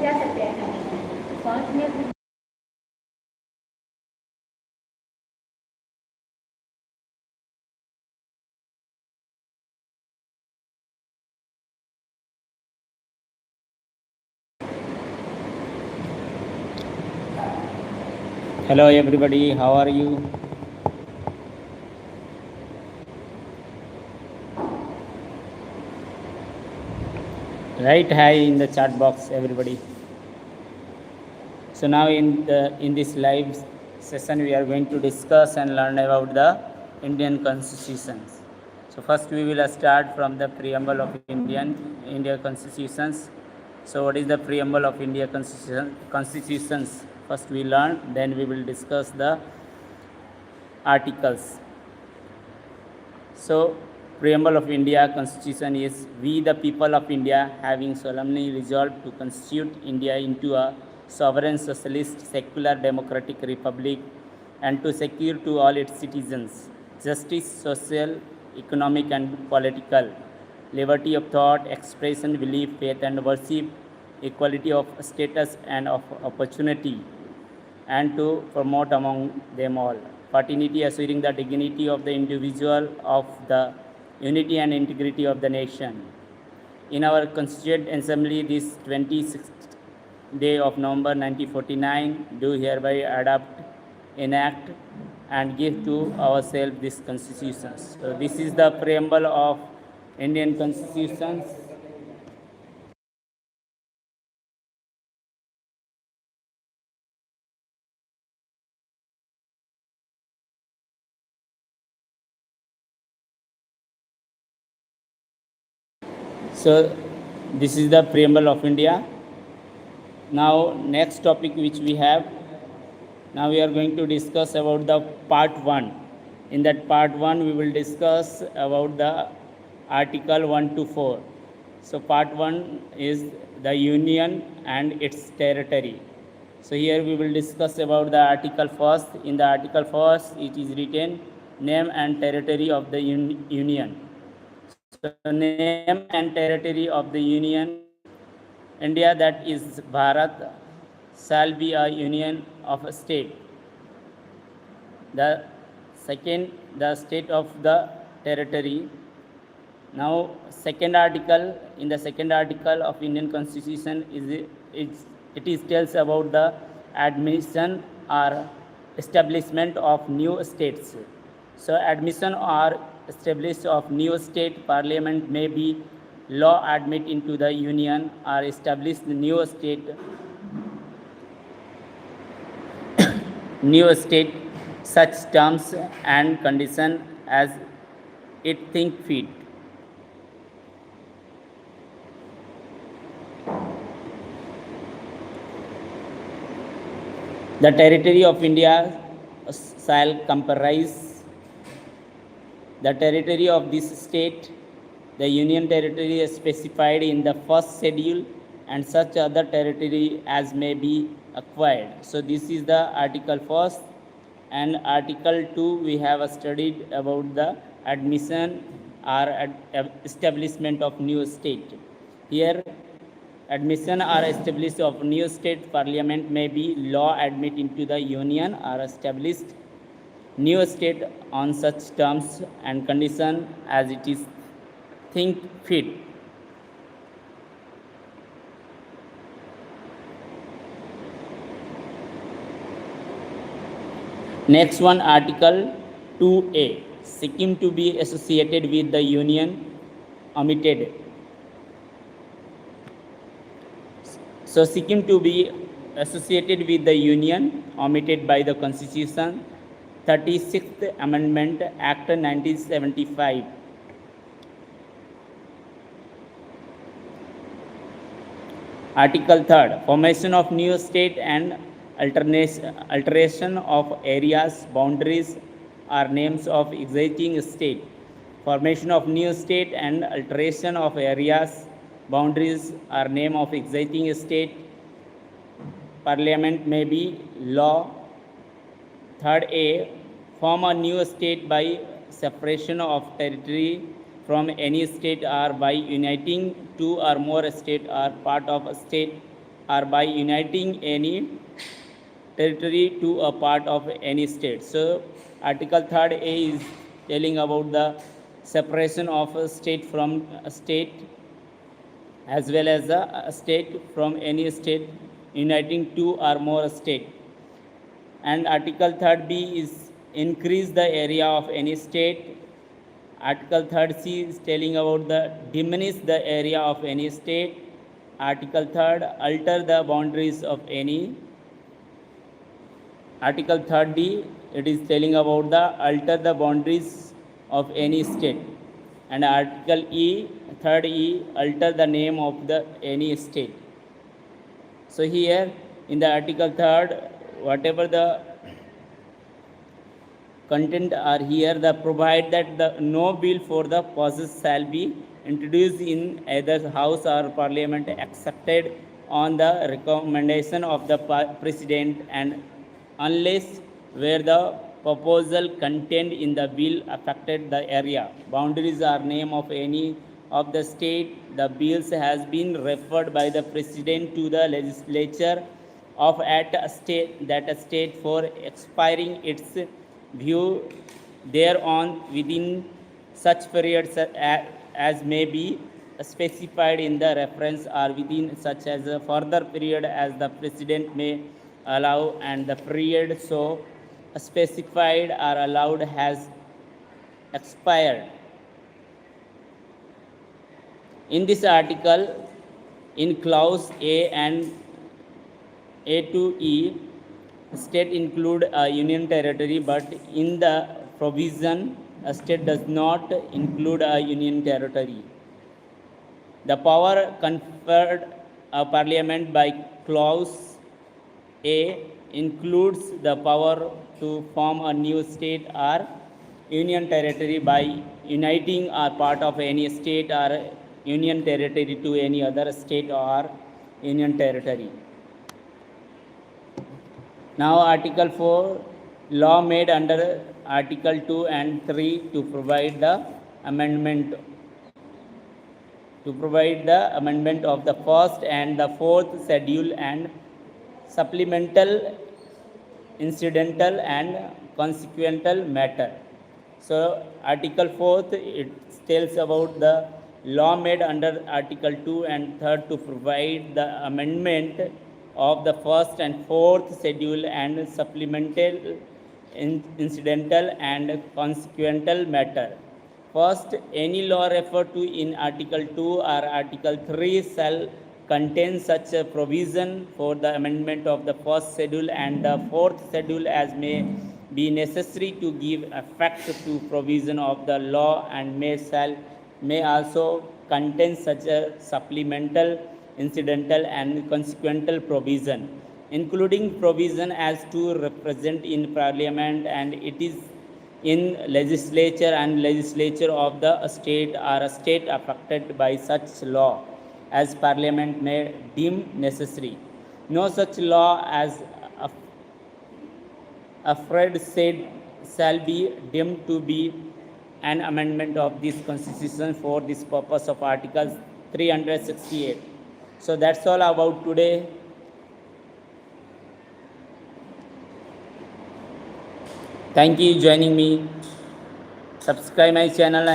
जा सकते हैं 5 minute. Hello everybody, how are you? Write hi in the chat box, everybody. So now in this live session, we are going to discuss and learn about the Indian constitutions. So first we will start from the preamble of India constitutions. So what is the preamble of India constitutions? First we learn, then we will discuss the articles. So preamble of India constitution is: we the people of India, having solemnly resolved to constitute India into a sovereign socialist secular democratic republic, and to secure to all its citizens justice, social, economic and political, liberty of thought, expression, belief, faith and worship, equality of status and of opportunity, and to promote among them all fraternity, assuring the dignity of the individual, of the unity and integrity of the nation. In our Constituent Assembly, this 26th day of November 1949, do hereby adopt, enact, and give to ourselves this Constitution. So this is the preamble of Indian Constitution. So this is the preamble of India. Now next topic which we have, now we are going to discuss about the part 1. In that part 1 we will discuss about the article 1 to 4. So part 1 is the union and its territory. So here we will discuss about the article first. In the article first it is written name and territory of the union. So name and territory of the union: India, that is Bharat, shall be a union of a state. The second, the state of the territory. Now, second article, in the second article of Indian Constitution it is tells about the admission or establishment of new states. So admission or establishment of new state, parliament may be law admit into the union or establish the new state such terms and condition as it think fit. The territory of India shall comprise the territory of this state, the union territory is specified in the first schedule, and such other territory as may be acquired. So this is the article first, and article 2 we have studied about the admission or establishment of new state. Here admission or establishment of new state, parliament may be law admit into the union or established new state on such terms and condition as it is think fit. Next one, article 2A, Sikkim to be associated with the union omitted. So Sikkim to be associated with the union omitted by the Constitution, 36th Amendment Act 1975. Article 3, formation of new state and alteration of areas, boundaries or names of existing state. Formation of new state and alteration of areas, boundaries or name of existing state, parliament may be law. Third A, form a new state by separation of territory from any state or by uniting two or more states or part of a state or by uniting any territory to a part of any state. So Article 3 A is telling about the separation of a state from a state as well as a state from any state uniting two or more state. And Article 3 B is increase the area of any state. Article 3 C is telling about the diminish the area of any state. Article 3 alter the boundaries of any. Article 3 D, it is telling about the alter the boundaries of any state. And Article E, 3rd E, alter the name of the any state. So here in the Article 3rd, whatever the content are here, the provide that the no bill for the process shall be introduced in either House or Parliament accepted on the recommendation of the President, and unless where the proposal contained in the bill affected the area, boundaries or name of any of the state, the bills has been referred by the President to the legislature of at a state that a state for expiring its view thereon within such periods as may be specified in the reference or within such as a further period as the President may allow, and the period so specified or allowed has expired. In this article, in clause A and A to E, state include a union territory, but in the provision, a state does not include a union territory. The power conferred a parliament by clause A includes the power to form a new state or union territory by uniting or part of any state or union territory to any other state or union territory. Now Article 4, law made under Article 2 and 3 to provide the amendment of the first and the fourth schedule and supplemental, incidental and consequential matter. So Article 4th, it tells about the law made under Article 2 and 3 to provide the amendment of the first and fourth schedule and supplemental, incidental and consequential matter. First, any law referred to in Article 2 or Article 3 shall contain such a provision for the amendment of the first schedule and the fourth schedule as may be necessary to give effect to provision of the law, and may also contain such a supplemental, incidental and consequential provision, including provision as to represent in Parliament and it is in legislature and legislature of the state or a state affected by such law as Parliament may deem necessary. No such law as Fred said shall be deemed to be an amendment of this Constitution for this purpose of Article 368. So that's all about today. Thank you for joining me. Subscribe my channel